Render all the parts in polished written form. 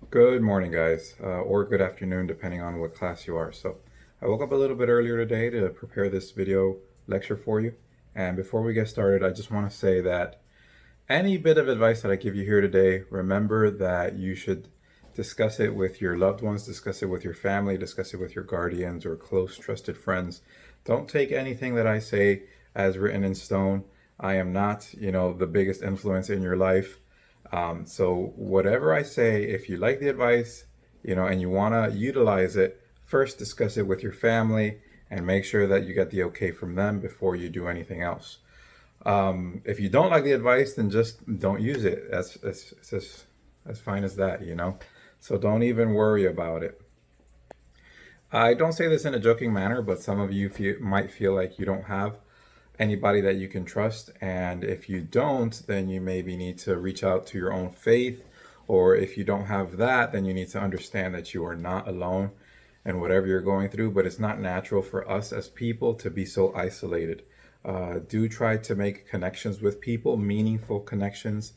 Good morning, guys, or good afternoon, depending on what class you are. So, I woke up a little bit earlier today to prepare this video lecture for you. And before we get started, I just want to say that any bit of advice that I give you here today, remember that you should discuss it with your loved ones, discuss it with your family, discuss it with your guardians or close, trusted friends. Don't take anything that I say as written in stone. I am not, the biggest influence in your life. So whatever I say, if you like the advice, and you want to utilize it, first discuss it with your family and make sure that you get the okay from them before you do anything else. If you don't like the advice, then just don't use it. It's just as fine as that. So don't even worry about it. I don't say this in a joking manner, but some of you might feel like you don't have anybody that you can trust. And if you don't, then you maybe need to reach out to your own faith. Or if you don't have that, then you need to understand that you are not alone in whatever you're going through. But it's not natural for us as people to be so isolated. Do try to make connections with people, meaningful connections.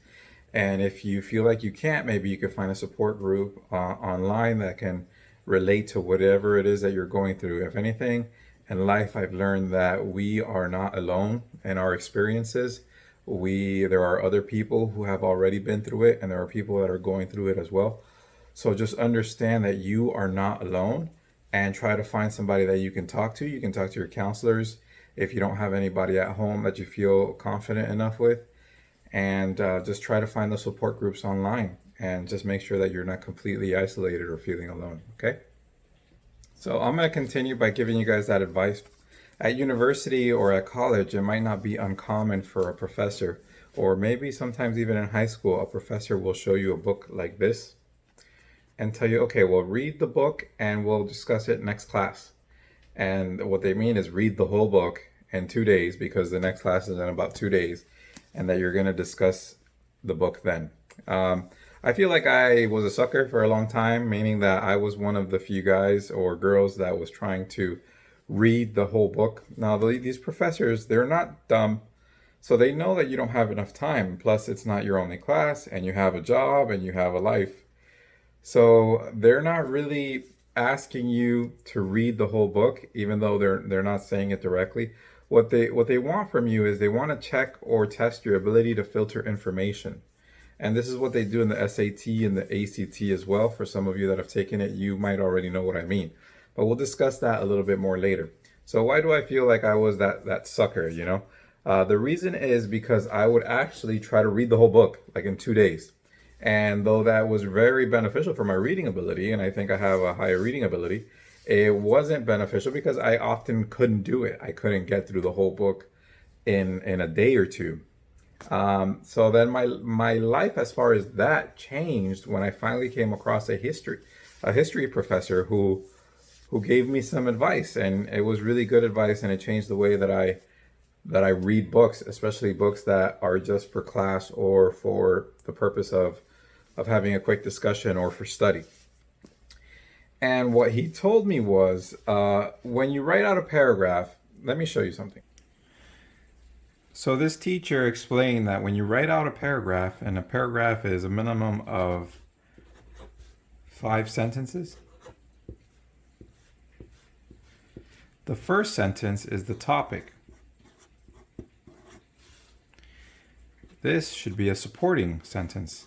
And if you feel like you can't, maybe you could find a support group online that can relate to whatever it is that you're going through. If anything, in life, I've learned that we are not alone in our experiences. There are other people who have already been through it, and there are people that are going through it as well. So just understand that you are not alone and try to find somebody that you can talk to. You can talk to your counselors if you don't have anybody at home that you feel confident enough with. And just try to find those support groups online and just make sure that you're not completely isolated or feeling alone. Okay? So I'm going to continue by giving you guys that advice. At university or at college, it might not be uncommon for a professor, or maybe sometimes even in high school, a professor will show you a book like this and tell you, okay, well, read the book and we'll discuss it next class. And what they mean is read the whole book in 2 days because the next class is in about 2 days, and that you're going to discuss the book then. I feel like I was a sucker for a long time, meaning that I was one of the few guys or girls that was trying to read the whole book. Now, these professors, they're not dumb, so they know that you don't have enough time. Plus, it's not your only class, and you have a job and you have a life. So they're not really asking you to read the whole book, even though they're not saying it directly. What they want from you is they want to check or test your ability to filter information. And this is what they do in the SAT and the ACT as well. For some of you that have taken it, you might already know what I mean. But we'll discuss that a little bit more later. So why do I feel like I was that sucker? The reason is because I would actually try to read the whole book like in 2 days. And though that was very beneficial for my reading ability, and I think I have a higher reading ability, it wasn't beneficial because I often couldn't do it. I couldn't get through the whole book in a day or two. So then my life as far as that changed when I finally came across a history professor who gave me some advice, and it was really good advice, and it changed the way that I read books, especially books that are just for class or for the purpose of having a quick discussion or for study. And what he told me was, when you write out a paragraph, let me show you something. So this teacher explained that when you write out a paragraph, and a paragraph is a minimum of 5 sentences, the first sentence is the topic. This should be a supporting sentence.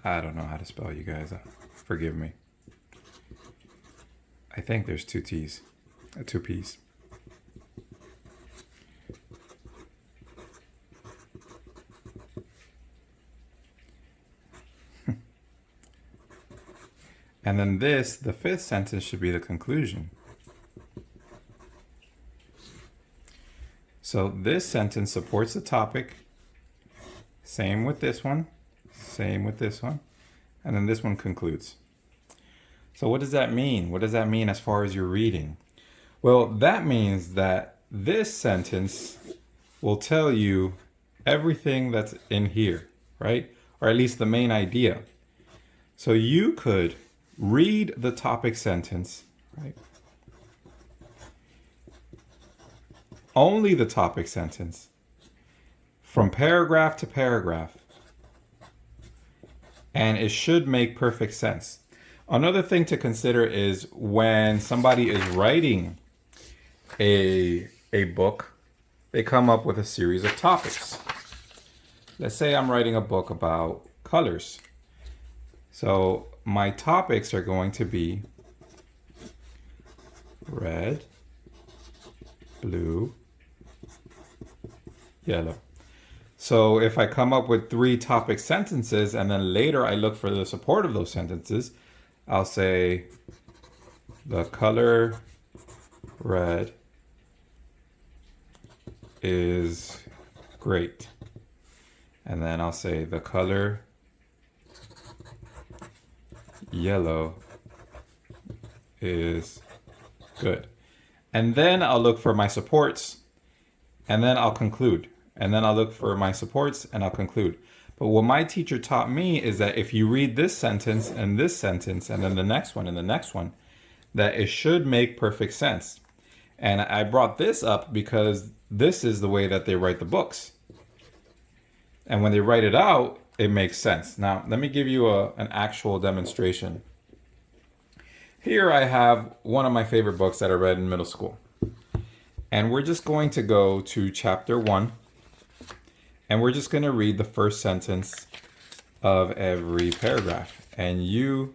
I don't know how to spell, you guys. Forgive me. I think there's two T's, two P's. And then the fifth sentence should be the conclusion. So this sentence supports the topic. Same with this one. Same with this one. And then this one concludes. So what does that mean? What does that mean as far as your reading? Well, that means that this sentence will tell you everything that's in here, right? Or at least the main idea. So you could read the topic sentence, right? Only the topic sentence from paragraph to paragraph. and it should make perfect sense. Another thing to consider is when somebody is writing a book, they come up with a series of topics. Let's say I'm writing a book about colors. So my topics are going to be red, blue, yellow. So if I come up with 3 topic sentences and then later I look for the support of those sentences, I'll say the color red is great. And then I'll say the color yellow is good. And then I'll look for my supports, and then I'll conclude. And then I'll look for my supports and I'll conclude. But what my teacher taught me is that if you read this sentence and then the next one and the next one, that it should make perfect sense. And I brought this up because this is the way that they write the books. And when they write it out, it makes sense. Now, let me give you an actual demonstration. Here I have one of my favorite books that I read in middle school. And we're just going to go to chapter 1. And we're just going to read the first sentence of every paragraph. And you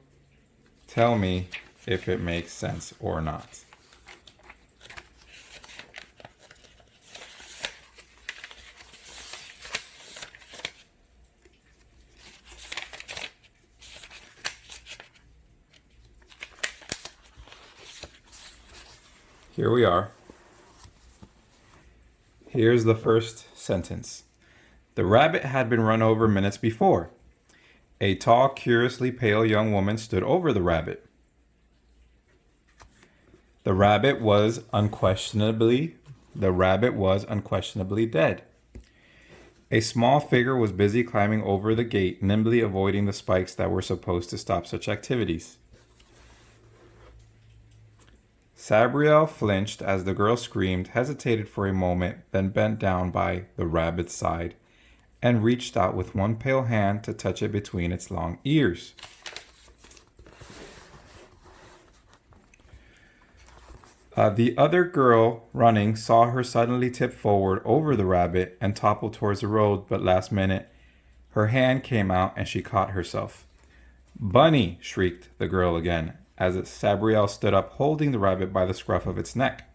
tell me if it makes sense or not. Here we are. Here's the first sentence. The rabbit had been run over minutes before. A tall, curiously pale young woman stood over the rabbit. The rabbit was unquestionably dead. A small figure was busy climbing over the gate, nimbly avoiding the spikes that were supposed to stop such activities. Sabriel flinched as the girl screamed, hesitated for a moment, then bent down by the rabbit's side and reached out with one pale hand to touch it between its long ears. The other girl running saw her suddenly tip forward over the rabbit and topple towards the road, but last minute her hand came out and she caught herself. "Bunny!" shrieked the girl again, as Sabriel stood up holding the rabbit by the scruff of its neck.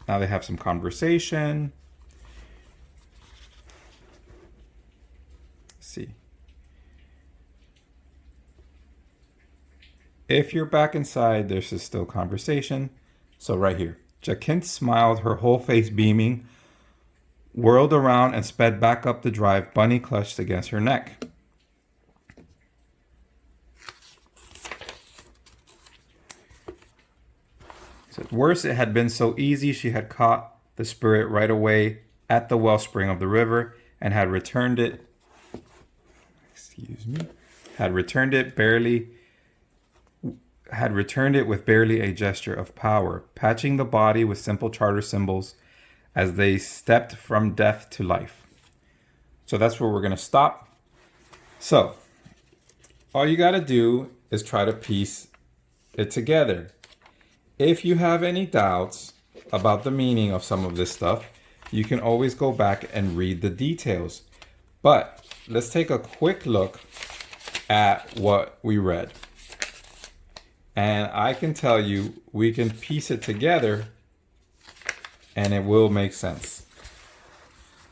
Now they have some conversation. Let's see. If you're back inside, there's still conversation. So right here. Jacqueline smiled, her whole face beaming, whirled around and sped back up the drive, Bunny clutched against her neck. At worst, it had been so easy. She had caught the spirit right away at the wellspring of the river and had returned it. Had returned it with barely a gesture of power, patching the body with simple charter symbols as they stepped from death to life. So that's where we're going to stop. So all you got to do is try to piece it together. If you have any doubts about the meaning of some of this stuff, you can always go back and read the details. But let's take a quick look at what we read. And I can tell you, we can piece it together and it will make sense.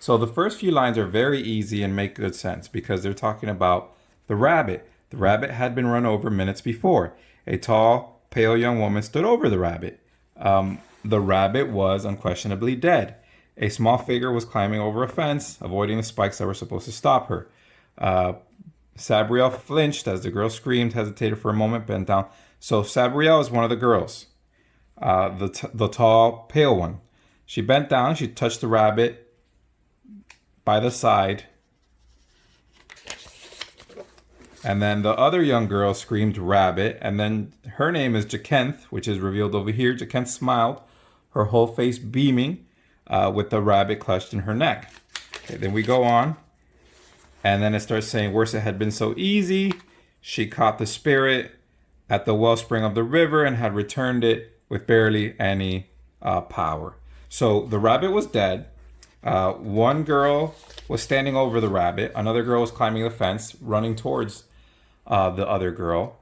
So the first few lines are very easy and make good sense because they're talking about the rabbit. The rabbit had been run over minutes before. A tall, pale young woman stood over the rabbit. The rabbit was unquestionably dead. A small figure was climbing over a fence, avoiding the spikes that were supposed to stop her. Sabriel flinched as the girl screamed, hesitated for a moment, bent down. So Sabriel is one of the girls, the tall, pale one. She bent down, she touched the rabbit by the side. And then the other young girl screamed rabbit, and then her name is Jacqueline, which is revealed over here. Jacqueline smiled, her whole face beaming, with the rabbit clutched in her neck. Okay, then we go on, and then it starts saying, worse, it had been so easy. She caught the spirit at the wellspring of the river and had returned it with barely any power. So the rabbit was dead. One girl was standing over the rabbit. Another girl was climbing the fence, running towards the other girl.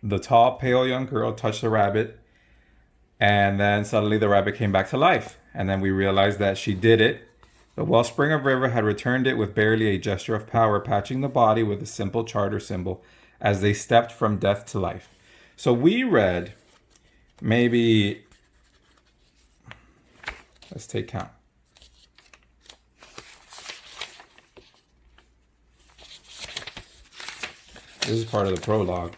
The tall, pale young girl touched the rabbit, and then suddenly the rabbit came back to life. And then we realized that she did it. The wellspring of river had returned it with barely a gesture of power, patching the body with a simple charter symbol as they stepped from death to life. So we read maybe, let's take count. This is part of the prologue.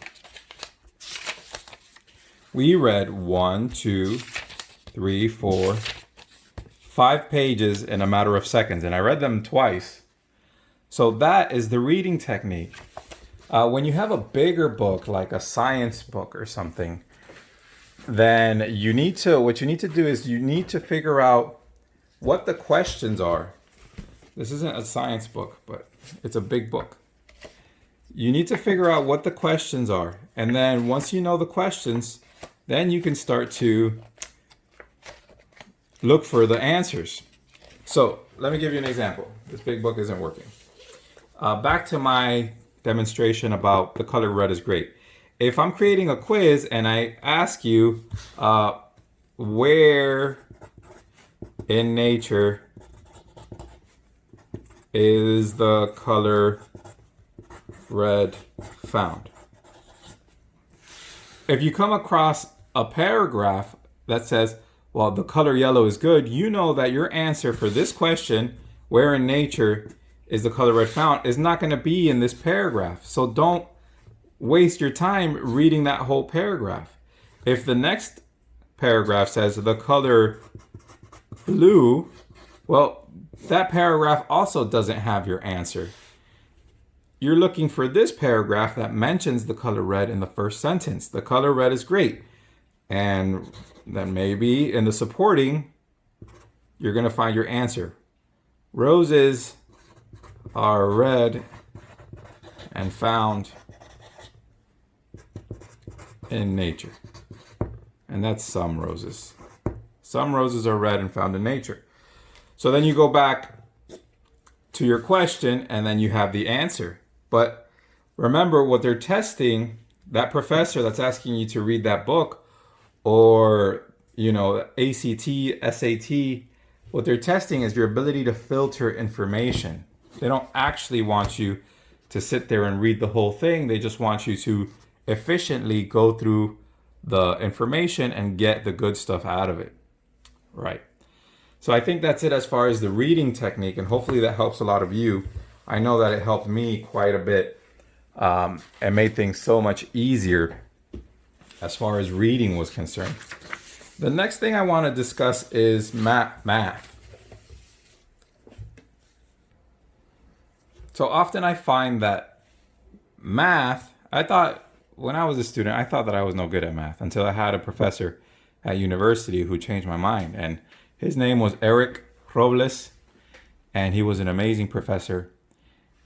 We read 1, 2, 3, 4, 5 pages in a matter of seconds, and I read them twice. So that is the reading technique. When you have a bigger book, like a science book or something, then what you need to do is you need to figure out what the questions are. This isn't a science book, but it's a big book. You need to figure out what the questions are. And then once you know the questions, then you can start to look for the answers. So let me give you an example. This big book isn't working. Back to my demonstration about the color red is great. If I'm creating a quiz and I ask you where in nature is the color red found? If you come across a paragraph that says, well, the color yellow is good, you know that your answer for this question, where in nature is the color red found, is not going to be in this paragraph. So don't waste your time reading that whole paragraph. If the next paragraph says the color blue, well, that paragraph also doesn't have your answer. You're looking for this paragraph that mentions the color red in the first sentence. The color red is great. And then maybe in the supporting, you're going to find your answer. Roses are red and found in nature. And that's some roses. Some roses are red and found in nature. So then you go back to your question and then you have the answer. But remember what they're testing, that professor that's asking you to read that book, or, ACT, SAT, what they're testing is your ability to filter information. They don't actually want you to sit there and read the whole thing. They just want you to efficiently go through the information and get the good stuff out of it. Right. So I think that's it as far as the reading technique, and hopefully that helps a lot of you. I know that it helped me quite a bit and made things so much easier as far as reading was concerned. The next thing I want to discuss is math. So often I find that math, when I was a student, I thought that I was no good at math until I had a professor at university who changed my mind. And his name was Eric Robles, and he was an amazing professor.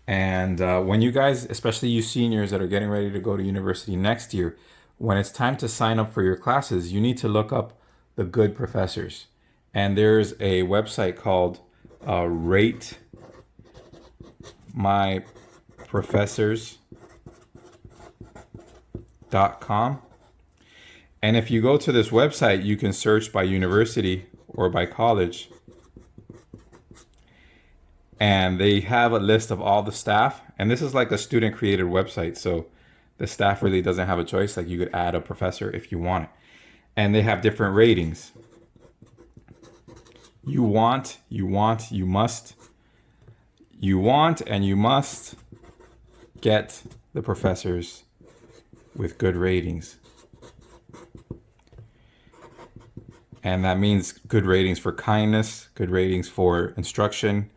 And when you guys, especially you seniors that are getting ready to go to university next year, when it's time to sign up for your classes, you need to look up the good professors. And there's a website called ratemyprofessors.com. And if you go to this website, you can search by university or by college. And they have a list of all the staff. And this is like a student created website. So the staff really doesn't have a choice. Like you could add a professor if you want it. And they have different ratings. You want, you must. You want and you must get the professors with good ratings. And that means good ratings for kindness, good ratings for instruction,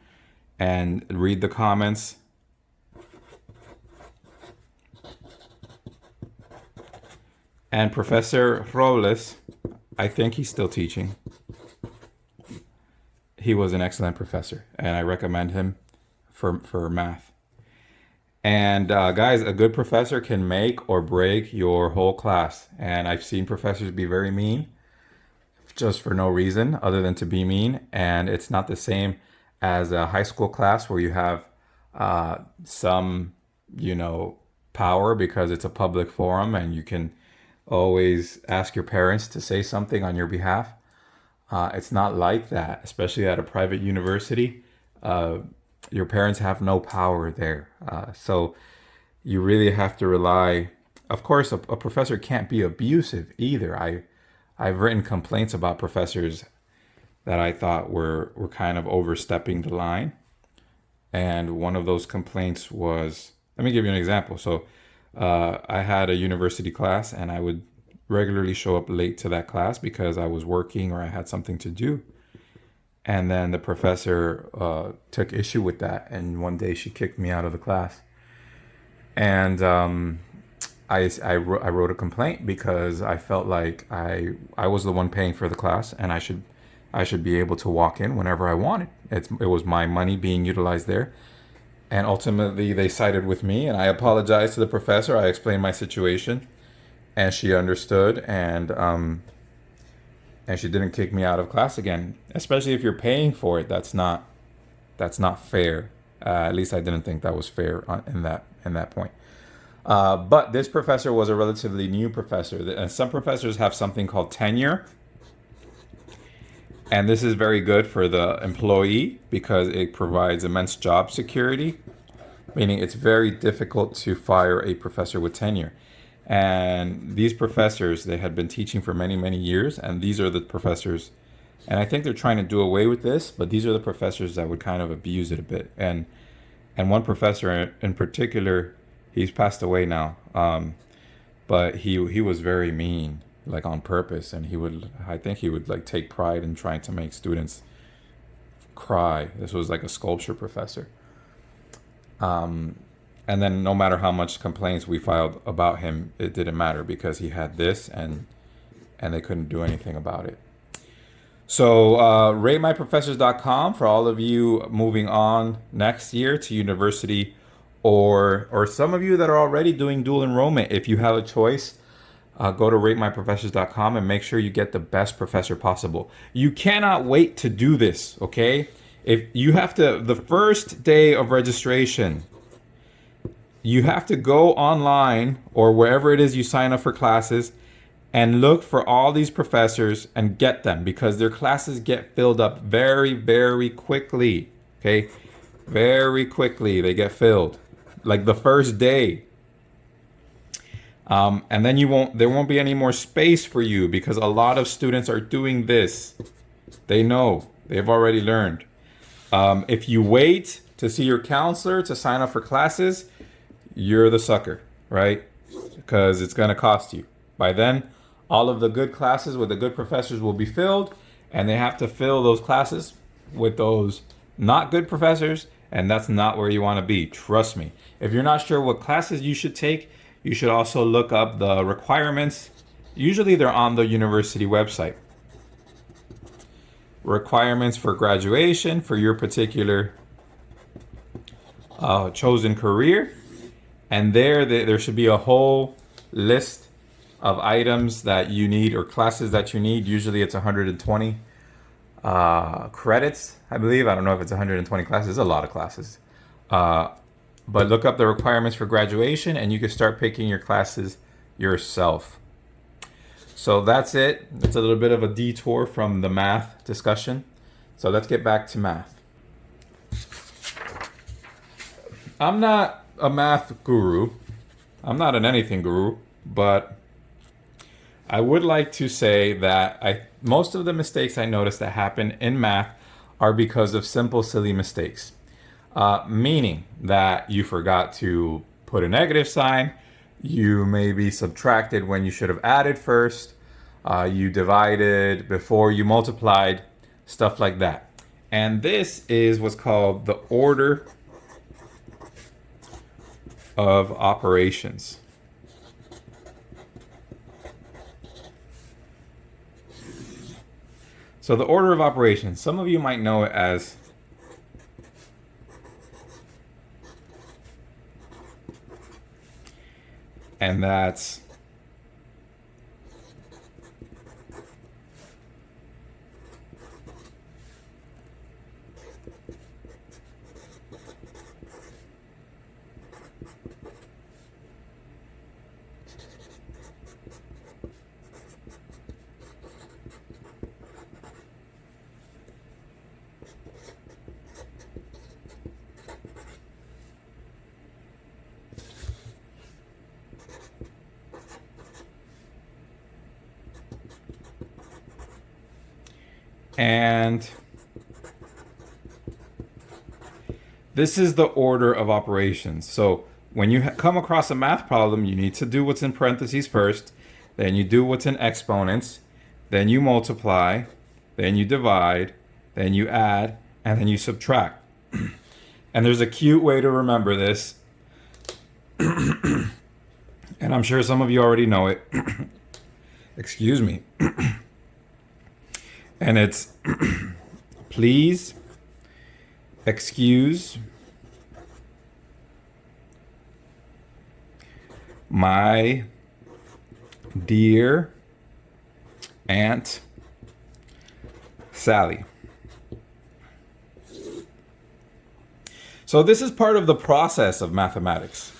and read the comments. And Professor Robles, I think he's still teaching. he was an excellent professor, and I recommend him for math. And guys, a good professor can make or break your whole class. And I've seen professors be very mean just for no reason other than to be mean. And it's not the same as a high school class where you have some, power because it's a public forum and you can always ask your parents to say something on your behalf. It's not like that, especially at a private university. Your parents have no power there. So you really have to rely. Of course, a professor can't be abusive either. I've written complaints about professors that I thought were kind of overstepping the line. And one of those complaints was, let me give you an example. So I had a university class and I would regularly show up late to that class because I was working or I had something to do. And then the professor took issue with that. And one day she kicked me out of the class. And I wrote a complaint because I felt like I was the one paying for the class and I should be able to walk in whenever I wanted. It was my money being utilized there. And ultimately they sided with me, and I apologized to the professor. I explained my situation and she understood, and she didn't kick me out of class again. Especially if you're paying for it, that's not fair. At least I didn't think that was fair in that point. But this professor was a relatively new professor, and some professors have something called tenure. And this is very good for the employee because it provides immense job security, meaning it's very difficult to fire a professor with tenure. And these professors, they had been teaching for many, many years, and these are the professors, and I think they're trying to do away with this, but these are the professors that would kind of abuse it a bit. And one professor in particular, he's passed away now, but he was very mean, like on purpose, and I think he would like take pride in trying to make students cry. This was like a sculpture professor. And then no matter how much complaints we filed about him, it didn't matter because he had this, and they couldn't do anything about it. So ratemyprofessors.com for all of you moving on next year to university, or some of you that are already doing dual enrollment. If you have a choice, go to ratemyprofessors.com and make sure you get the best professor possible. You cannot wait to do this, okay? If you have to, the first day of registration, you have to go online or wherever it is you sign up for classes and look for all these professors and get them, because their classes get filled up very, very quickly, okay? Very quickly they get filled, like the first day. And then there won't be any more space for you because a lot of students are doing this. They know, they've already learned. If you wait to see your counselor to sign up for classes, you're the sucker, right? Because it's going to cost you. By then, all of the good classes with the good professors will be filled, and they have to fill those classes with those not good professors, and that's not where you want to be. Trust me. If you're not sure what classes you should take, you should also look up the requirements. Usually they're on the university website. Requirements for graduation for your particular chosen career. And there should be a whole list of items that you need or classes that you need. Usually it's 120 credits, I believe. I don't know if it's 120 classes. It's a lot of classes. But look up the requirements for graduation and you can start picking your classes yourself. So that's it. It's a little bit of a detour from the math discussion. So let's get back to math. I'm not a math guru. I'm not an anything guru, but I would like to say that most of the mistakes I notice that happen in math are because of simple, silly mistakes. Meaning that you forgot to put a negative sign, you maybe subtracted when you should have added first, you divided before you multiplied, stuff like that. And this is what's called the order of operations. So the order of operations, some of you might know it as and that's and this is the order of operations. So when you come across a math problem, you need to do what's in parentheses first, then you do what's in exponents, then you multiply, then you divide, then you add, and then you subtract. And there's a cute way to remember this. And I'm sure some of you already know it. Excuse me. And it's please excuse my dear Aunt Sally. So this is part of the process of mathematics.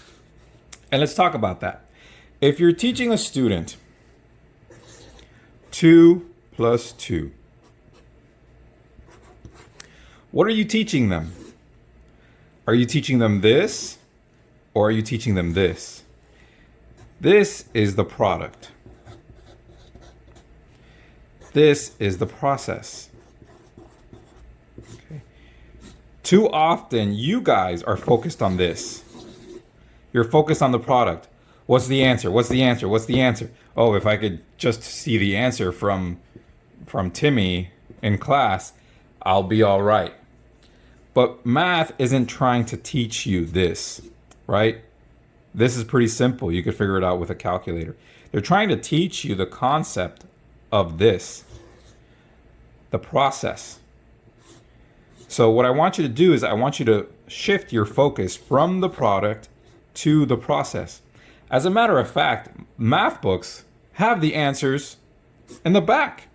And let's talk about that. If you're teaching a student 2 plus 2, what are you teaching them? Are you teaching them this, or are you teaching them this? This is the product. This is the process. Okay. Too often, you guys are focused on this. You're focused on the product. What's the answer? What's the answer? What's the answer? Oh, if I could just see the answer from Timmy in class, I'll be all right. But math isn't trying to teach you this, right? This is pretty simple. You could figure it out with a calculator. They're trying to teach you the concept of this, the process. So what I want you to do is I want you to shift your focus from the product to the process. As a matter of fact, math books have the answers in the back.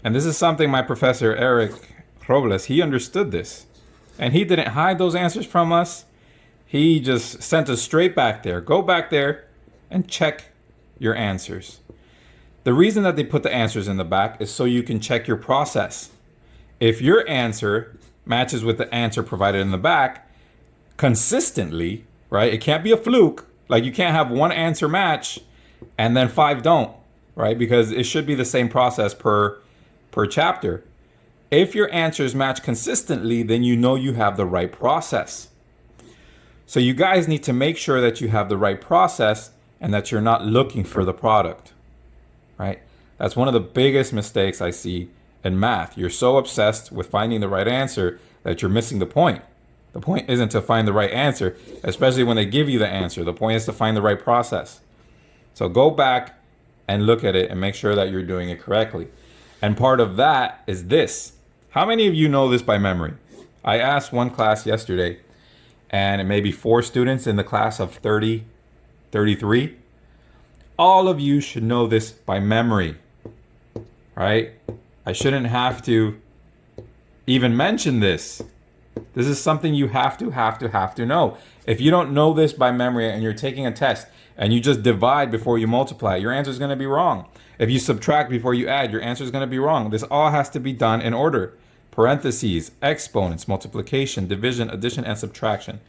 And this is something my professor, Eric Robles, he understood this. And he didn't hide those answers from us. He just sent us straight back there. Go back there and check your answers. The reason that they put the answers in the back is so you can check your process. If your answer matches with the answer provided in the back consistently, right? It can't be a fluke. Like you can't have one answer match and then 5 don't, right? Because it should be the same process per chapter. If your answers match consistently, then you know you have the right process. So you guys need to make sure that you have the right process and that you're not looking for the product, right? That's one of the biggest mistakes I see in math. You're so obsessed with finding the right answer that you're missing the point. The point isn't to find the right answer, especially when they give you the answer. The point is to find the right process. So go back and look at it and make sure that you're doing it correctly. And part of that is this. How many of you know this by memory? I asked one class yesterday, and it may be 4 students in the class of 30, 33. All of you should know this by memory, right? I shouldn't have to even mention this. This is something you have to know. If you don't know this by memory and you're taking a test and you just divide before you multiply, your answer is going to be wrong. If you subtract before you add, your answer is going to be wrong. This all has to be done in order. Parentheses, exponents, multiplication, division, addition, and subtraction.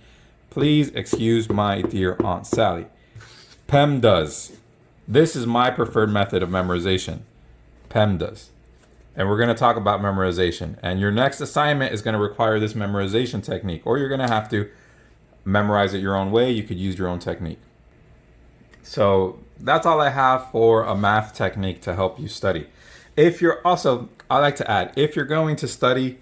Please excuse my dear Aunt Sally. PEMDAS. This is my preferred method of memorization. PEMDAS. And we're going to talk about memorization. And your next assignment is going to require this memorization technique, or you're going to have to memorize it your own way. You could use your own technique. So that's all I have for a math technique to help you study. If you're also, I like to add, if you're going to study,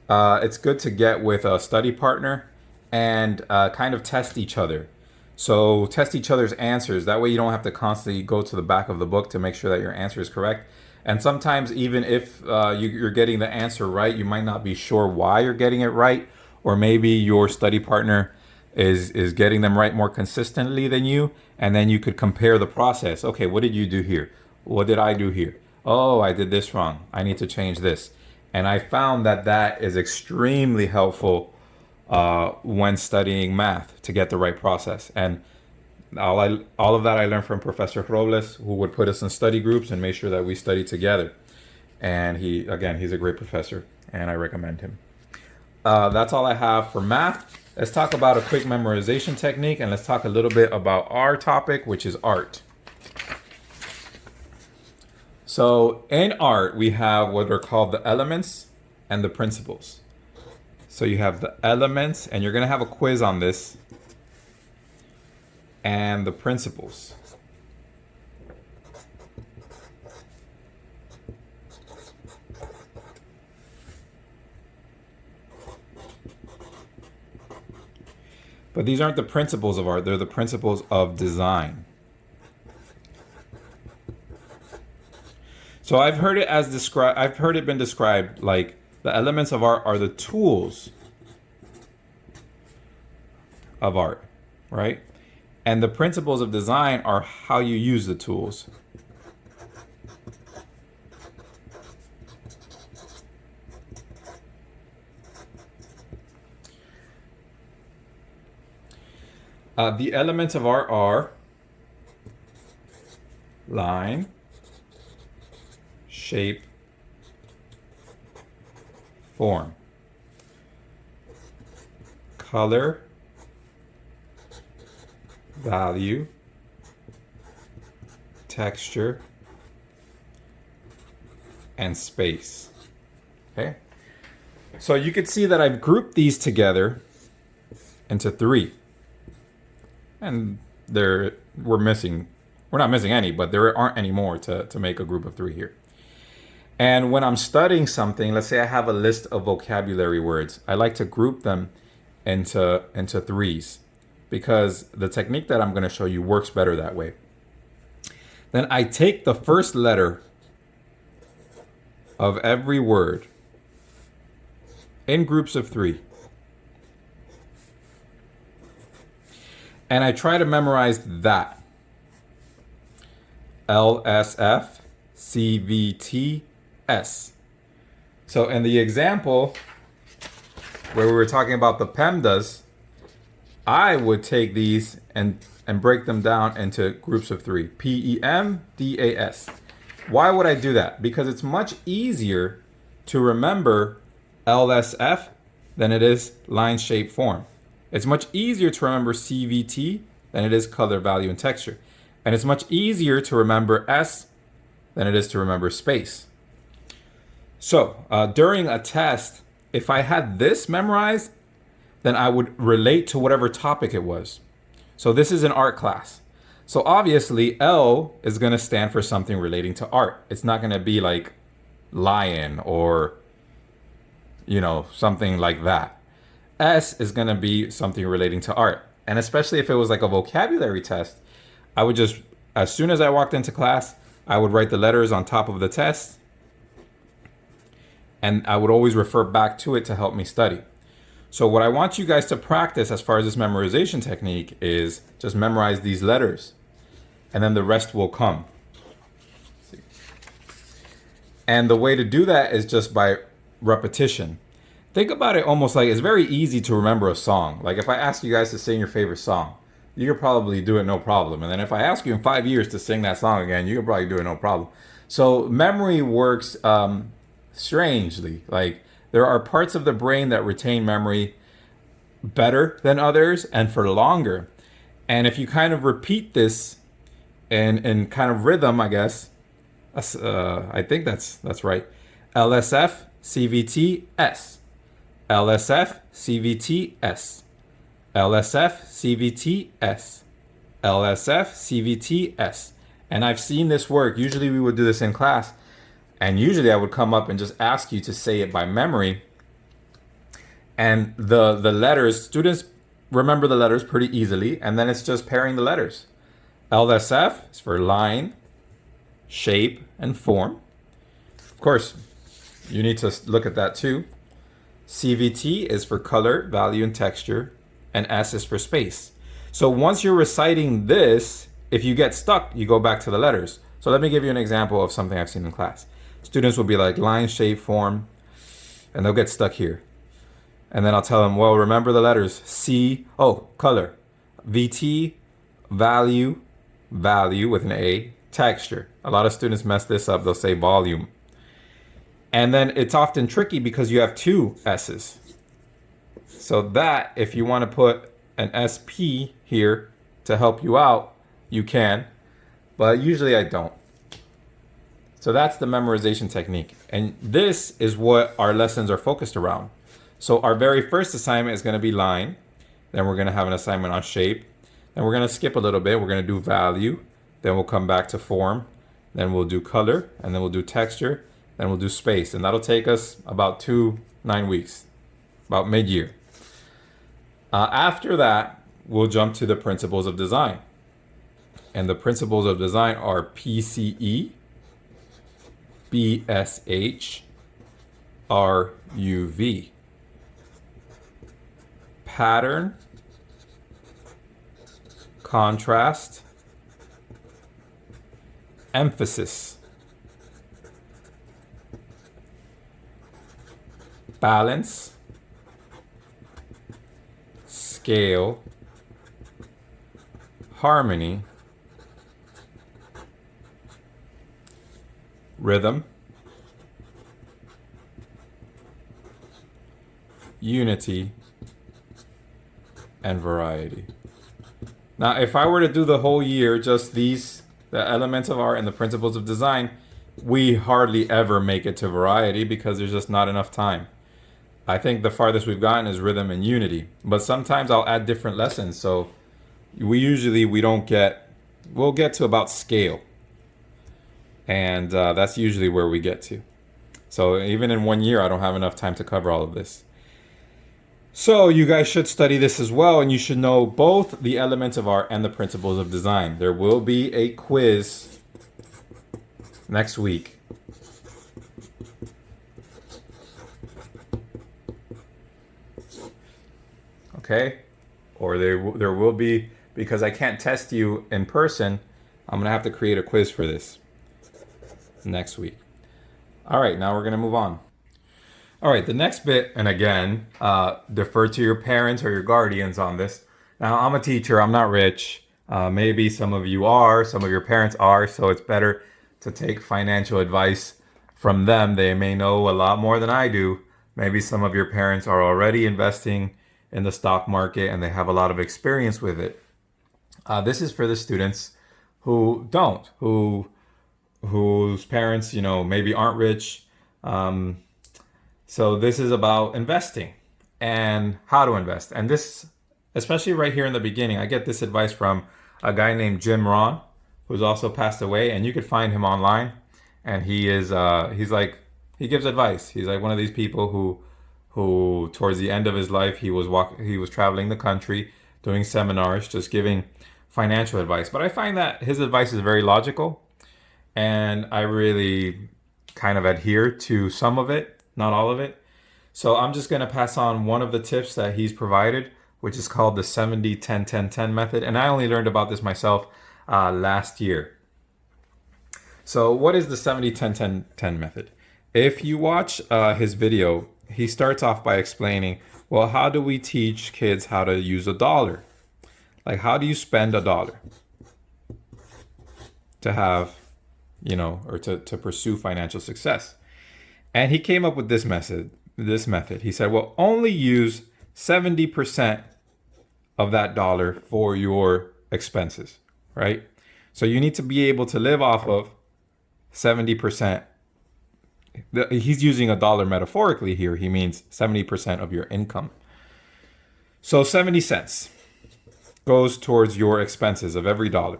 it's good to get with a study partner and kind of test each other. So test each other's answers. That way you don't have to constantly go to the back of the book to make sure that your answer is correct. And sometimes even if you're getting the answer right, you might not be sure why you're getting it right. Or maybe your study partner is getting them right more consistently than you. And then you could compare the process. Okay, what did you do here? What did I do here? Oh, I did this wrong. I need to change this. And I found that that is extremely helpful when studying math to get the right process. And all of that I learned from Professor Robles, who would put us in study groups and make sure that we study together. And he's a great professor, and I recommend him. That's all I have for math. Let's talk about a quick memorization technique, and let's talk a little bit about our topic, which is art. So in art, we have what are called the elements and the principles. So you have the elements, and you're going to have a quiz on this, and the principles. But these aren't the principles of art, they're the principles of design. So I've heard it been described like the elements of art are the tools of art, right? And the principles of design are how you use the tools. The elements of art are line, shape, form, color, value, texture, and space. Okay? So you can see that I've grouped these together into 3. And we're not missing any, but there aren't any more to make a group of 3 here. And when I'm studying something, let's say I have a list of vocabulary words, I like to group them into 3s because the technique that I'm going to show you works better that way. Then I take the first letter of every word in groups of 3. And I try to memorize that. LSF, CVT, S. So in the example where we were talking about the PEMDAS, I would take these and break them down into groups of 3. PEMDAS. Why would I do that? Because it's much easier to remember LSF than it is line, shape, form. It's much easier to remember CVT than it is color, value, and texture. And it's much easier to remember S than it is to remember space. So during a test, if I had this memorized, then I would relate to whatever topic it was. So this is an art class. So obviously L is going to stand for something relating to art. It's not going to be like lion or, something like that. S is going to be something relating to art. And especially if it was like a vocabulary test, I would just, as soon as I walked into class, I would write the letters on top of the test. And I would always refer back to it to help me study. So what I want you guys to practice as far as this memorization technique is just memorize these letters. And then the rest will come. And the way to do that is just by repetition. Think about it almost like it's very easy to remember a song. Like if I ask you guys to sing your favorite song, you could probably do it no problem. And then if I ask you in 5 years to sing that song again, you could probably do it no problem. So memory works strangely. Like there are parts of the brain that retain memory better than others and for longer. And if you kind of repeat this in kind of rhythm, I guess, I think that's right. LSF, CVT, S. LSF, CVT, S. LSF, CVT, S. LSF, CVT, S. And I've seen this work. Usually we would do this in class. And usually I would come up and just ask you to say it by memory. And the letters, students remember the letters pretty easily, and then it's just pairing the letters. LSF is for line, shape, and form. Of course, you need to look at that too. CVT is for color, value, and texture, and S is for space. So once you're reciting this, if you get stuck, you go back to the letters. So let me give you an example of something I've seen in class. Students will be like line, shape, form, and they'll get stuck here. And then I'll tell them, well, remember the letters color, VT, value, value with an A, texture. A lot of students mess this up. They'll say volume. And then it's often tricky because you have two S's. So that, if you want to put an SP here to help you out, you can, but usually I don't. So that's the memorization technique. And this is what our lessons are focused around. So our very first assignment is going to be line. Then we're going to have an assignment on shape. Then we're going to skip a little bit. We're going to do value. Then we'll come back to form. Then we'll do color. And then we'll do texture. Then we'll do space. And that'll take us about 9 weeks, about mid-year. After that, we'll jump to the principles of design. And the principles of design are PCE, BSH, RUV. Pattern, contrast, emphasis, balance, scale, harmony, rhythm, unity, and variety. Now, if I were to do the whole year, just these, the elements of art and the principles of design, we hardly ever make it to variety because there's just not enough time. I think the farthest we've gotten is rhythm and unity, but sometimes I'll add different lessons. So we'll get to about scale. And that's usually where we get to. So even in 1 year, I don't have enough time to cover all of this. So you guys should study this as well, and you should know both the elements of art and the principles of design. There will be a quiz next week. Okay? Or there will be, because I can't test you in person, I'm going to have to create a quiz for this next week. All right, now we're going to move on. All right, the next bit, and again, defer to your parents or your guardians on this. Now, I'm a teacher, I'm not rich. Maybe some of you are, some of your parents are, so it's better to take financial advice from them. They may know a lot more than I do. Maybe some of your parents are already investing in the stock market and they have a lot of experience with it. This is for the students who don't, whose parents, maybe aren't rich. So this is about investing and how to invest. And this, especially right here in the beginning, I get this advice from a guy named Jim Rohn, who's also passed away, and you could find him online. And he gives advice. He's like one of these people who towards the end of his life, he was traveling the country, doing seminars, just giving financial advice. But I find that his advice is very logical, and I really kind of adhere to some of it, not all of it. So I'm just going to pass on one of the tips that he's provided, which is called the 70-10-10-10 method. And I only learned about this myself last year. So what is the 70-10-10-10 method? If you watch his video, he starts off by explaining, well, how do we teach kids how to use a dollar? Like, how do you spend $1 to have, or to pursue financial success? And he came up with this method. He said, well, only use 70% of that dollar for your expenses, right? So you need to be able to live off of 70%. He's using $1 metaphorically here. He means 70% of your income. So 70 cents goes towards your expenses of every dollar.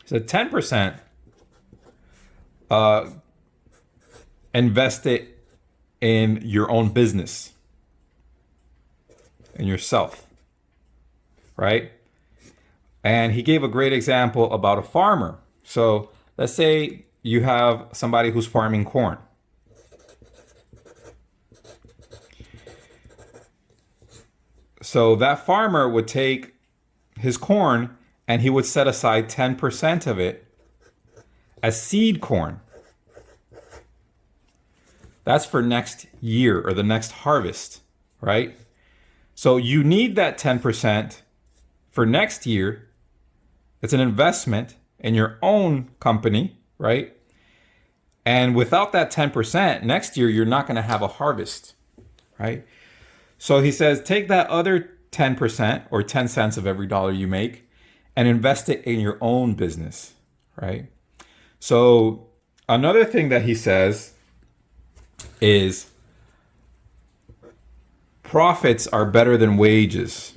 So 10% invest it in your own business and yourself. right? And he gave a great example about a farmer. So let's say you have somebody who's farming corn. So that farmer would take his corn and he would set aside 10% of it as seed corn. That's for next year or the next harvest, right? So you need that 10% for next year. It's an investment in your own company, right? And without that 10%, next year you're not going to have a harvest, right? So he says, take that other 10% or 10 cents of every dollar you make and invest it in your own business, right? So another thing that he says is profits are better than wages.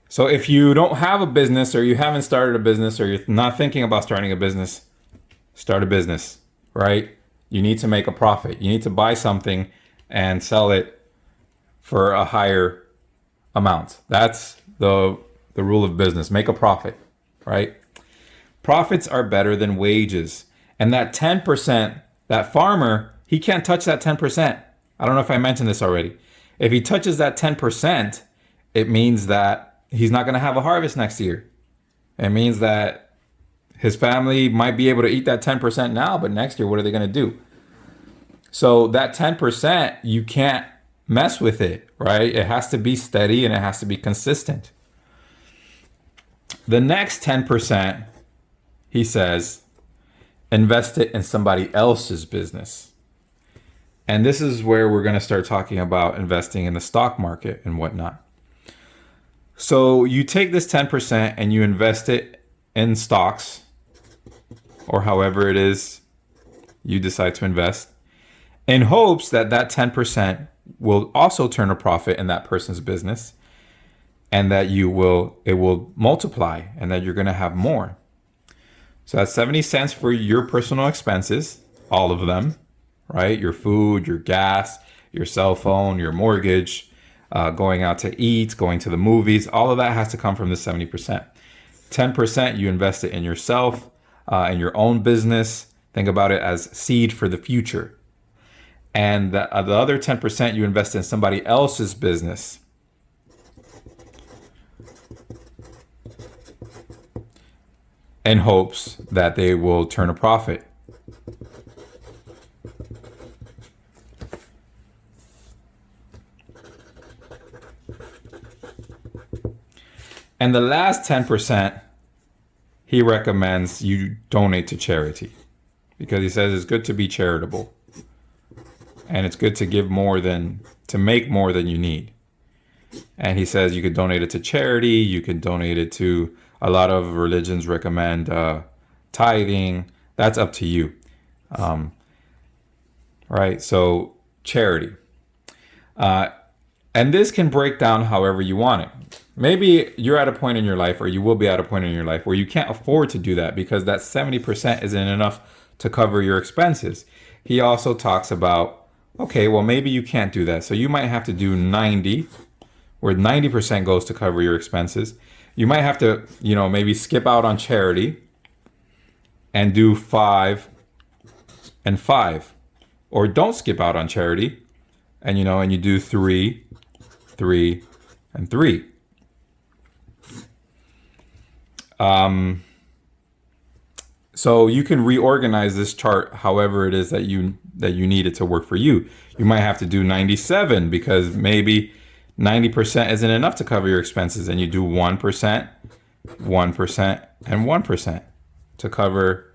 So if you don't have a business or you haven't started a business or you're not thinking about starting a business, start a business, right? You need to make a profit. You need to buy something and sell it for a higher amount. That's the rule of business. Make a profit, right? Profits are better than wages. And that 10%, that farmer, he can't touch that 10%. I don't know if I mentioned this already. If he touches that 10%, it means that he's not going to have a harvest next year. It means that his family might be able to eat that 10% now, but next year, what are they going to do? So that 10%, you can't mess with it, right? It has to be steady and it has to be consistent. The next 10%, he says, invest it in somebody else's business. And this is where we're going to start talking about investing in the stock market and whatnot. So you take this 10% and you invest it in stocks or however it is you decide to invest in hopes that that 10% will also turn a profit in that person's business and that it will multiply and that you're going to have more. So that's 70 cents for your personal expenses, all of them, right? Your food, your gas, your cell phone, your mortgage, going out to eat, going to the movies, all of that has to come from the 70%. 10% you invest it in yourself, in your own business. Think about it as seed for the future. And the other 10% you invest in somebody else's business. In hopes that they will turn a profit. And the last 10%, he recommends you donate to charity because he says it's good to be charitable and it's good to make more than you need. And he says you could donate it to charity. You can donate it to, a lot of religions recommend tithing. That's up to you. Right? So charity. And this can break down however you want it. Maybe you're at a point in your life, or you will be at a point in your life where you can't afford to do that because that 70% isn't enough to cover your expenses. He also talks about, okay, well, maybe you can't do that. So you might have to do 90, where 90% goes to cover your expenses. You might have to, maybe skip out on charity and do 5 and 5. Or don't skip out on charity and, and you do 3, 3, and 3. So you can reorganize this chart however it is that you need it to work for you. You might have to do 97 because maybe 90% isn't enough to cover your expenses, and you do 1%, 1%, and 1% to cover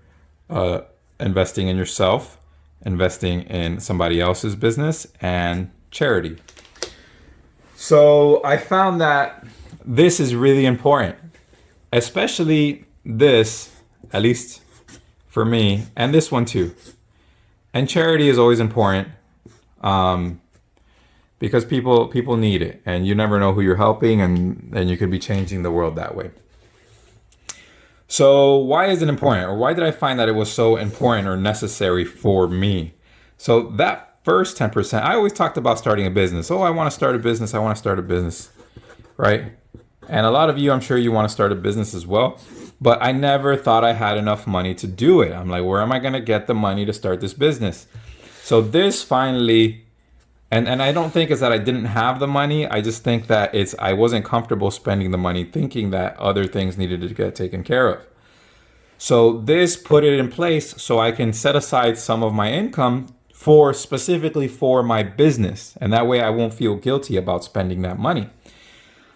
investing in yourself, investing in somebody else's business, and charity. So I found that this is really important, especially this, at least for me, and this one too. And charity is always important because people need it, and you never know who you're helping, and you could be changing the world that way. So why is it important, or why did I find that it was so important or necessary for me? So that first 10%, I always talked about starting a business. Oh, I want to start a business. I want to start a business, right? And a lot of you, I'm sure you want to start a business as well. But I never thought I had enough money to do it. I'm like, where am I going to get the money to start this business? So this finally, and I don't think it's that I didn't have the money. I just think that I wasn't comfortable spending the money, thinking that other things needed to get taken care of. So this put it in place so I can set aside some of my income for specifically for my business. And that way I won't feel guilty about spending that money.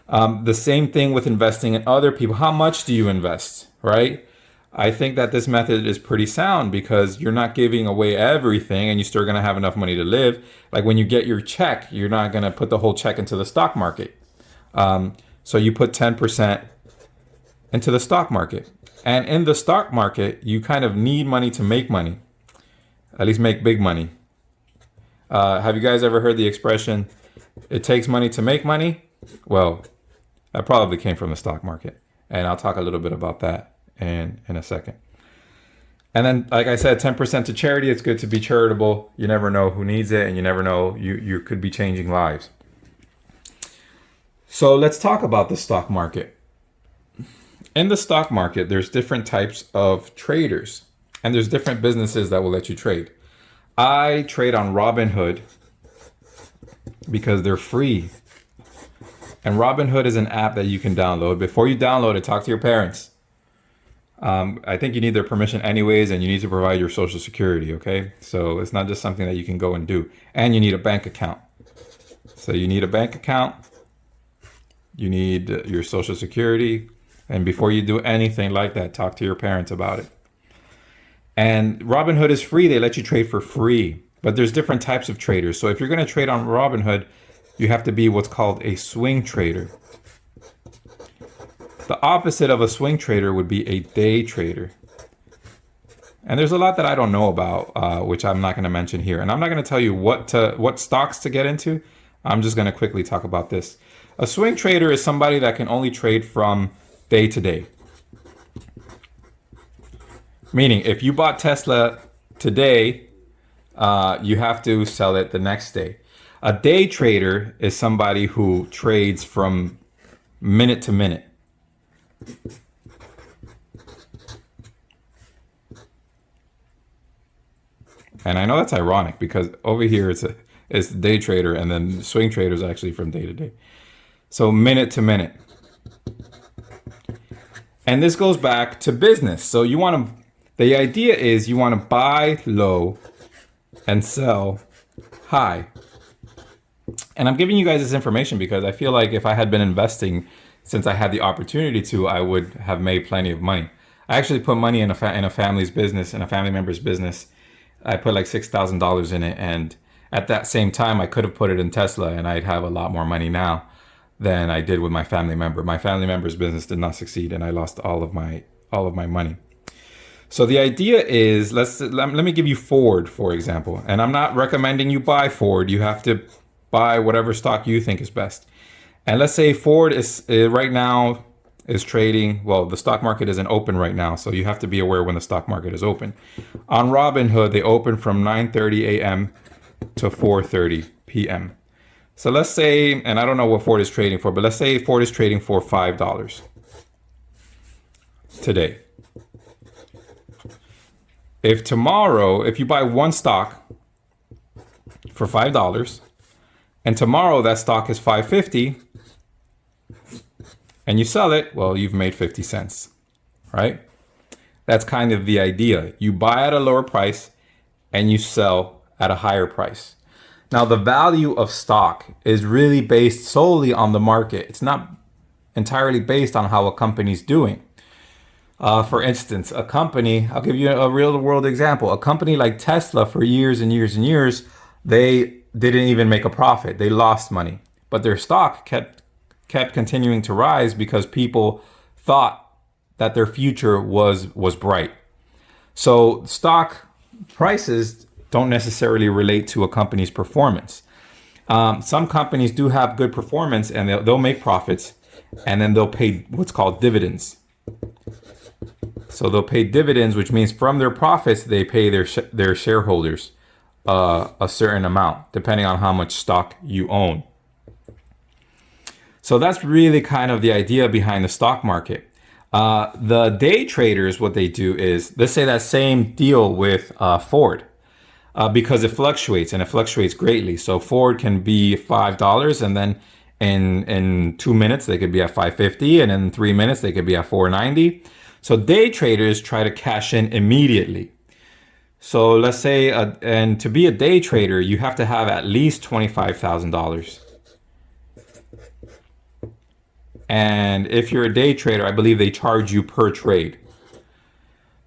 The same thing with investing in other people. How much do you invest, right? I think that this method is pretty sound because you're not giving away everything and you're still going to have enough money to live. Like when you get your check, you're not going to put the whole check into the stock market. So you put 10% into the stock market. And in the stock market, you kind of need money to make money, at least make big money. Have you guys ever heard the expression, it takes money to make money? Well, that probably came from the stock market. And I'll talk a little bit about that in a second. And then, like I said, 10% to charity. It's good to be charitable. You never know who needs it, and you never know, you could be changing lives. So let's talk about the stock market. In the stock market, there's different types of traders, and there's different businesses that will let you trade. I trade on Robinhood because they're free. And Robinhood is an app that you can download. Before you download it, talk to your parents. I think you need their permission anyways, and you need to provide your social security, okay? So it's not just something that you can go and do. And you need a bank account. So you need a bank account. You need your social security. And before you do anything like that, talk to your parents about it. And Robinhood is free. They let you trade for free. But there's different types of traders. So if you're going to trade on Robinhood, you have to be what's called a swing trader. The opposite of a swing trader would be a day trader. And there's a lot that I don't know about, which I'm not going to mention here. And I'm not going to tell you what stocks to get into. I'm just going to quickly talk about this. A swing trader is somebody that can only trade from day to day. Meaning, if you bought Tesla today, you have to sell it the next day. A day trader is somebody who trades from minute to minute. And I know that's ironic because over here it's day trader, and then swing trader is actually from day to day. So minute to minute. And this goes back to business. So the idea is you want to buy low and sell high. And I'm giving you guys this information because I feel like if I had been investing since I had the opportunity to, I would have made plenty of money. I actually put money in a family's business, in a family member's business. I put like $6,000 in it. And at that same time, I could have put it in Tesla and I'd have a lot more money now than I did with my family member. My family member's business did not succeed and I lost all of my money. So the idea is, let me give you Ford, for example. And I'm not recommending you buy Ford. You have to buy whatever stock you think is best. And let's say Ford is right now is trading, well, the stock market isn't open right now, so you have to be aware when the stock market is open. On Robinhood, they open from 9:30 a.m. to 4:30 p.m. So let's say, and I don't know what Ford is trading for, but let's say Ford is trading for $5 today. If tomorrow, if you buy one stock for $5, and tomorrow that stock is $5.50, and you sell it, well, you've made 50 cents, right? That's kind of the idea. You buy at a lower price and you sell at a higher price. Now, the value of stock is really based solely on the market. It's not entirely based on how a company's doing. For instance, a company, I'll give you a real world example. A company like Tesla, for years and years and years, they didn't even make a profit. They lost money, but their stock kept continuing to rise because people thought that their future was bright. So stock prices don't necessarily relate to a company's performance. Some companies do have good performance and they'll make profits, and then they'll pay what's called dividends. So they'll pay dividends, which means from their profits, they pay their shareholders a certain amount, depending on how much stock you own. So that's really kind of the idea behind the stock market. The day traders, what they do is, let's say that same deal with Ford, because it fluctuates and it fluctuates greatly. So Ford can be $5, and then in 2 minutes they could be at $5.50, and in 3 minutes they could be at $4.90. So day traders try to cash in immediately. So let's say, and to be a day trader, you have to have at least $25,000. And if you're a day trader, I believe they charge you per trade.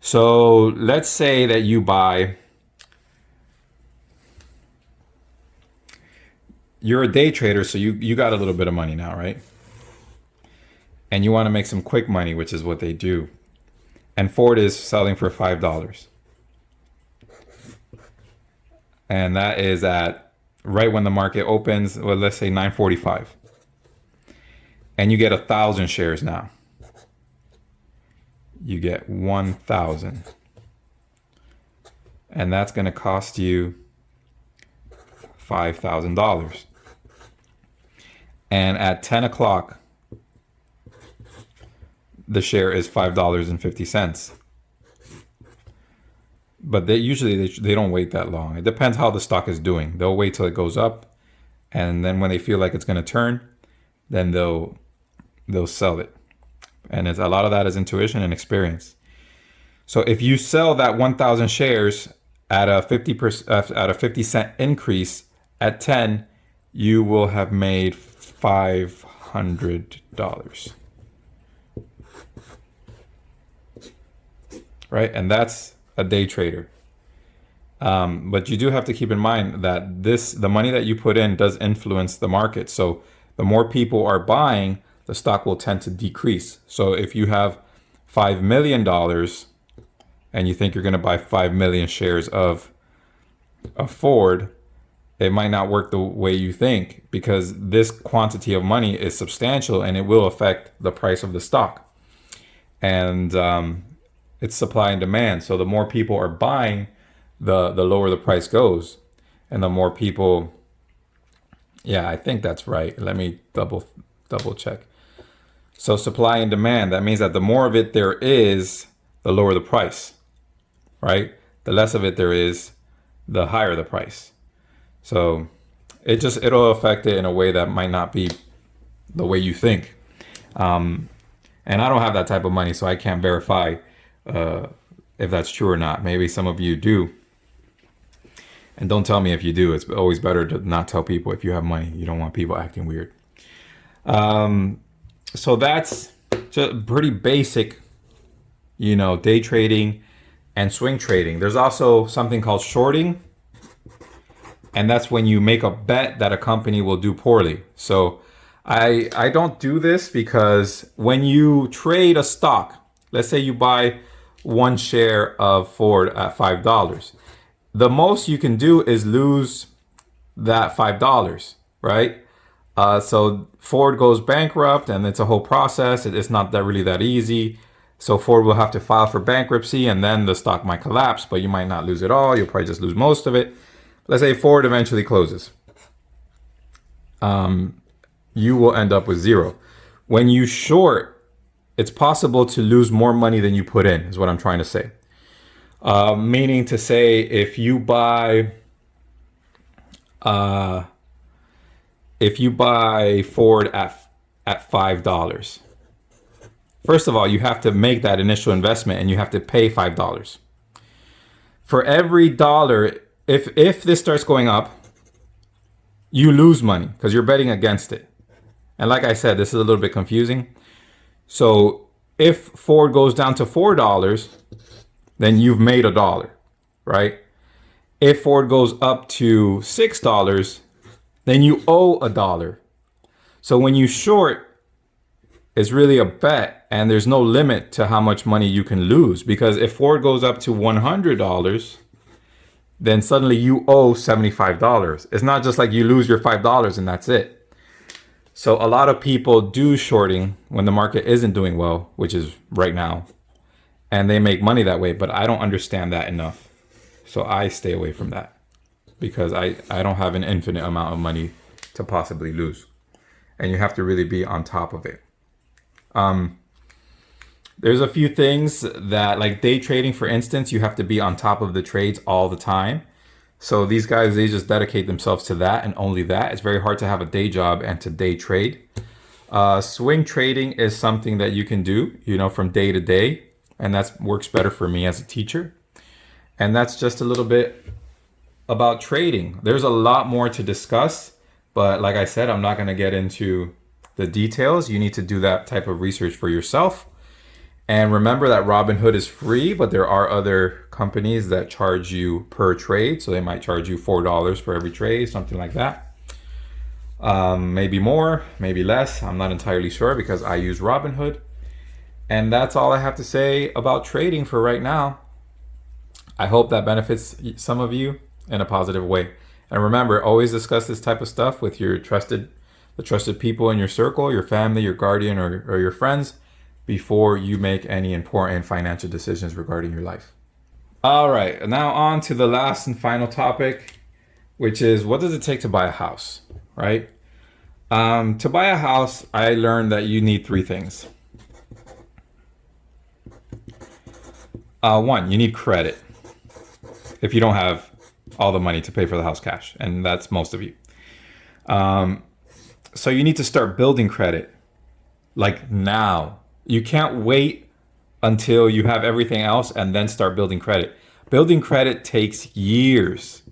So let's say that you buy, you're a day trader, so you got a little bit of money now, right? And you want to make some quick money, which is what they do. And Ford is selling for $5. And that is at right when the market opens, well, let's say 9:45. And you get 1,000 shares now. You get 1,000. And that's going to cost you $5,000. And at 10 o'clock, the share is $5.50. But they usually they don't wait that long. It depends how the stock is doing. They'll wait till it goes up, and then when they feel like it's going to turn, then they'll sell it. And a lot of that is intuition and experience. So if you sell that 1,000 shares at a 50 cent increase at 10, you will have made $500. Right? And that's a day trader. But you do have to keep in mind that the money that you put in does influence the market. So the more people are buying, the stock will tend to decrease. So if you have $5 million and you think you're going to buy 5 million shares of Ford, it might not work the way you think, because this quantity of money is substantial and it will affect the price of the stock. And it's supply and demand. So the more people are buying, the lower the price goes. And the more people, yeah, I think that's right. Let me double check. So supply and demand, that means that the more of it there is, the lower the price, right? The less of it there is, the higher the price. So it'll affect it in a way that might not be the way you think. And I don't have that type of money, so I can't verify if that's true or not. Maybe some of you do. And don't tell me if you do. It's always better to not tell people if you have money. You don't want people acting weird. So that's just pretty basic, day trading and swing trading. There's also something called shorting. And that's when you make a bet that a company will do poorly. So I don't do this, because when you trade a stock, let's say you buy one share of Ford at $5, the most you can do is lose that $5, right? So Ford goes bankrupt, and it's a whole process. It's not really that easy. So Ford will have to file for bankruptcy, and then the stock might collapse, but you might not lose it all. You'll probably just lose most of it. Let's say Ford eventually closes. You will end up with zero. When you short, it's possible to lose more money than you put in, is what I'm trying to say. Meaning to say, if you buy Ford at $5, first of all, you have to make that initial investment and you have to pay $5. For every dollar, if this starts going up, you lose money because you're betting against it. And like I said, this is a little bit confusing. So if Ford goes down to $4, then you've made $1, right? If Ford goes up to $6, then you owe $1. So when you short, it's really a bet, and there's no limit to how much money you can lose, because if Ford goes up to $100, then suddenly you owe $75. It's not just like you lose your $5 and that's it. So a lot of people do shorting when the market isn't doing well, which is right now. and they make money that way, but I don't understand that enough. So I stay away from that because I don't have an infinite amount of money to possibly lose. And you have to really be on top of it. There's a few things that, like day trading, for instance, you have to be on top of the trades all the time. So these guys, they just dedicate themselves to that and only that. It's very hard to have a day job and to day trade. Swing trading is something that you can do, you know, from day to day. And that works better for me as a teacher. And that's just a little bit about trading. There's a lot more to discuss, but like I said, I'm not going to get into the details. You need to do that type of research for yourself. And remember that Robinhood is free, but there are other companies that charge you per trade. So they might charge you $4 for every trade, something like that. Maybe more, maybe less. I'm not entirely sure because I use Robinhood. And that's all I have to say about trading for right now. I hope that benefits some of you in a positive way. And remember, always discuss this type of stuff with the trusted people in your circle, your family, your guardian, or your friends, before you make any important financial decisions regarding your life. All right, now on to the last and final topic, which is what does it take to buy a house, right? To buy a house, I learned that you need three things. One, you need credit. If you don't have all the money to pay for the house cash, and that's most of you. So you need to start building credit, like now. You can't wait until you have everything else and then start building credit. Building credit takes years.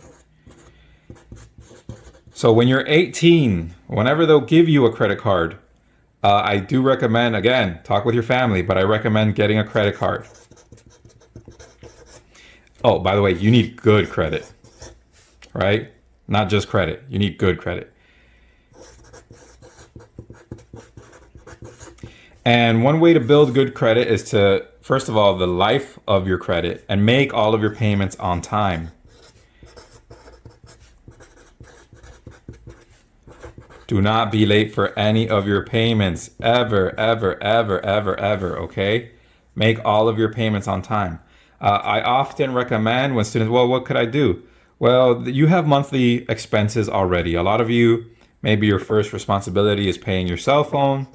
So when you're 18, whenever they'll give you a credit card, I do recommend, again, talk with your family, but I recommend getting a credit card. Oh, by the way, you need good credit, right? Not just credit. You need good credit. And one way to build good credit is to, first of all, the life of your credit and make all of your payments on time. Do not be late for any of your payments, ever, ever, ever, ever, ever, okay? Make all of your payments on time. I often recommend when students, well, what could I do? Well, you have monthly expenses already. A lot of you, maybe your first responsibility is paying your cell phone.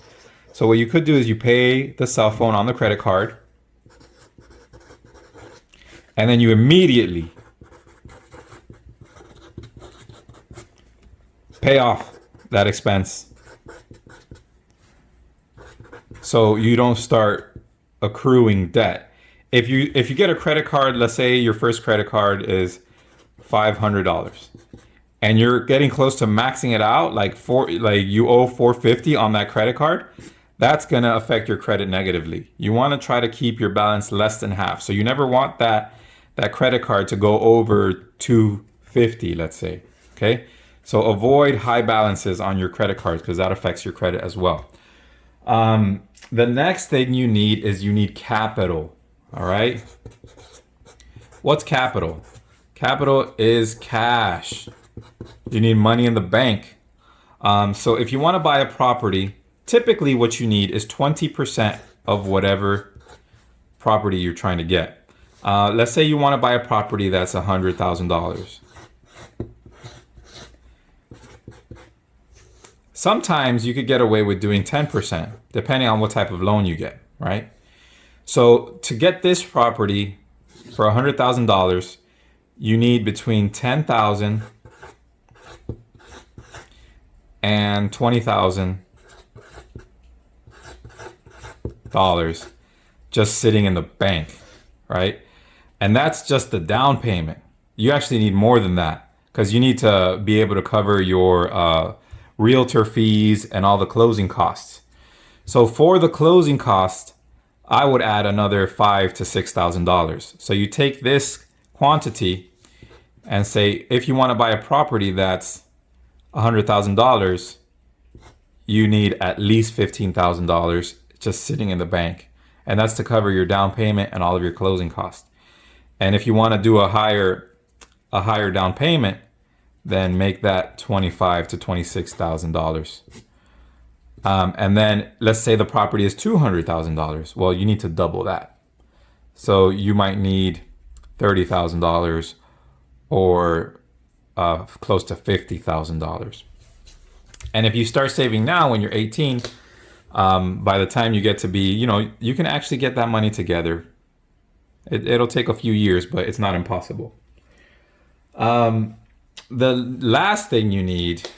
So what you could do is you pay the cell phone on the credit card, and then you immediately pay off that expense so you don't start accruing debt. If you get a credit card, let's say your first credit card is $500 and you're getting close to maxing it out, like you owe $450 on that credit card, that's going to affect your credit negatively. You want to try to keep your balance less than half. So you never want that credit card to go over $250, let's say. Okay? So avoid high balances on your credit cards because that affects your credit as well. The next thing you need capital. All right? What's capital? Capital is cash. You need money in the bank. So if you want to buy a property, typically what you need is 20% of whatever property you're trying to get. Let's say you want to buy a property that's $100,000. Sometimes you could get away with doing 10%, depending on what type of loan you get, right? So to get this property for $100,000, you need between $10,000 and $20,000 just sitting in the bank, right? And that's just the down payment. You actually need more than that because you need to be able to cover your realtor fees and all the closing costs. So for the closing cost, I would add another $5,000 to $6,000. So you take this quantity and say, if you want to buy a property that's $100,000, you need at least $15,000 just sitting in the bank. And that's to cover your down payment and all of your closing costs. And if you want to do a higher down payment, then make that $25,000 to $26,000. And then let's say the property is $200,000. Well, you need to double that. So you might need $30,000 or close to $50,000. And if you start saving now when you're 18, by the time you get to be, you can actually get that money together. It'll take a few years, but it's not impossible. The last thing you need,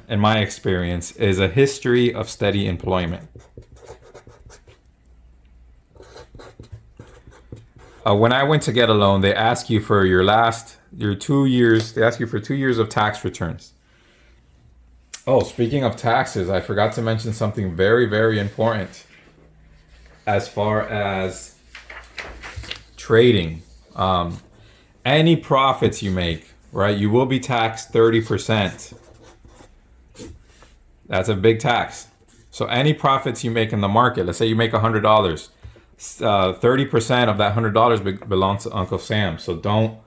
in my experience, is a history of steady employment. When I went to get a loan, they ask you for your 2 years. They ask you for 2 years of tax returns. Oh, speaking of taxes, I forgot to mention something very, very important as far as trading. Any profits you make, right, you will be taxed 30%. That's a big tax. So any profits you make in the market, let's say you make $100, 30% of that $100 belongs to Uncle Sam. So don't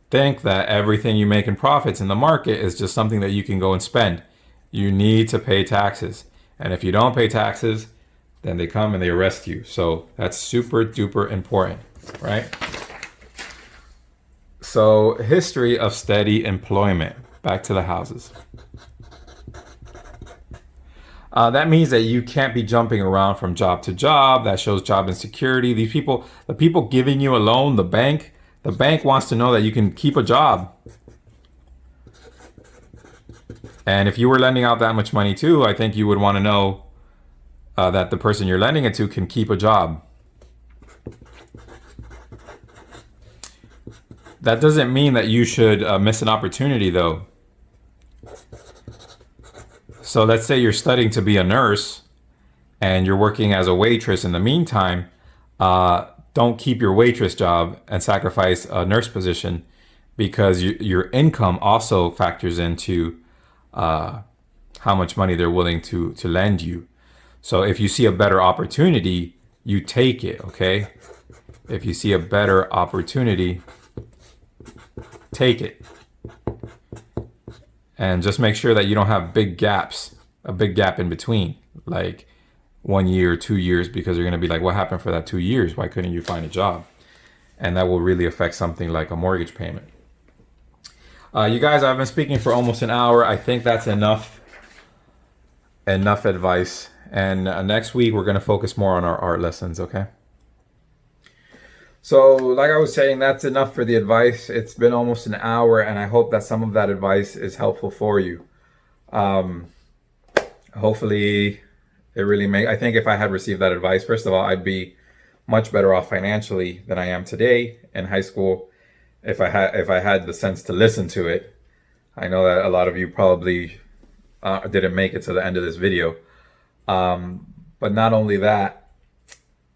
think that everything you make in profits in the market is just something that you can go and spend. You need to pay taxes. And if you don't pay taxes, then they come and they arrest you. So that's super duper important, right? So history of steady employment. Back to the houses. That means that you can't be jumping around from job to job. That shows job insecurity. The people giving you a loan, the bank wants to know that you can keep a job. And if you were lending out that much money too, I think you would want to know that the person you're lending it to can keep a job. That doesn't mean that you should miss an opportunity though. So let's say you're studying to be a nurse and you're working as a waitress in the meantime. Don't keep your waitress job and sacrifice a nurse position, because your income also factors into how much money they're willing to lend you. So if you see a better opportunity, you take it, okay? If you see a better opportunity, take it. And just make sure that you don't have big gaps, a big gap in between, like 1 year, 2 years, because you're going to be like, what happened for that 2 years? Why couldn't you find a job? And that will really affect something like a mortgage payment. You guys, I've been speaking for almost an hour. I think that's enough advice. And next week, we're going to focus more on our art lessons, okay? So like I was saying, that's enough for the advice. It's been almost an hour, and I hope that some of that advice is helpful for you. Hopefully it really I think if I had received that advice, first of all, I'd be much better off financially than I am today in high school. If I had the sense to listen to it. I know that a lot of you probably didn't make it to the end of this video. But not only that,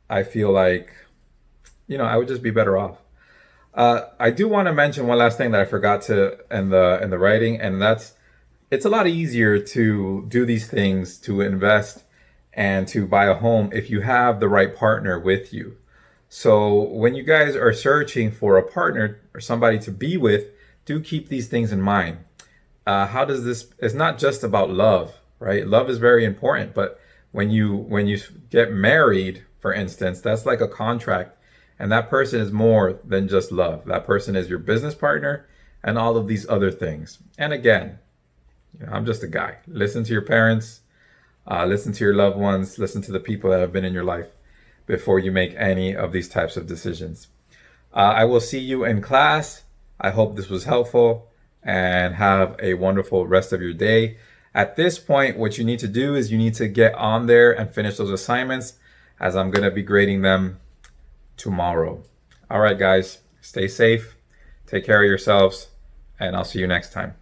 I feel like, I would just be better off. I do want to mention one last thing that I forgot to in the writing, and that's, it's a lot easier to do these things, to invest and to buy a home, if you have the right partner with you. So when you guys are searching for a partner or somebody to be with, do keep these things in mind. It's not just about love, right? Love is very important, but when you get married, for instance, that's like a contract, and that person is more than just love. That person is your business partner and all of these other things. And again, I'm just a guy. Listen to your parents, listen to your loved ones, listen to the people that have been in your life before you make any of these types of decisions. I will see you in class. I hope this was helpful, and have a wonderful rest of your day. At this point, what you need to do is you need to get on there and finish those assignments, as I'm going to be grading them tomorrow. All right, guys, stay safe, take care of yourselves, and I'll see you next time.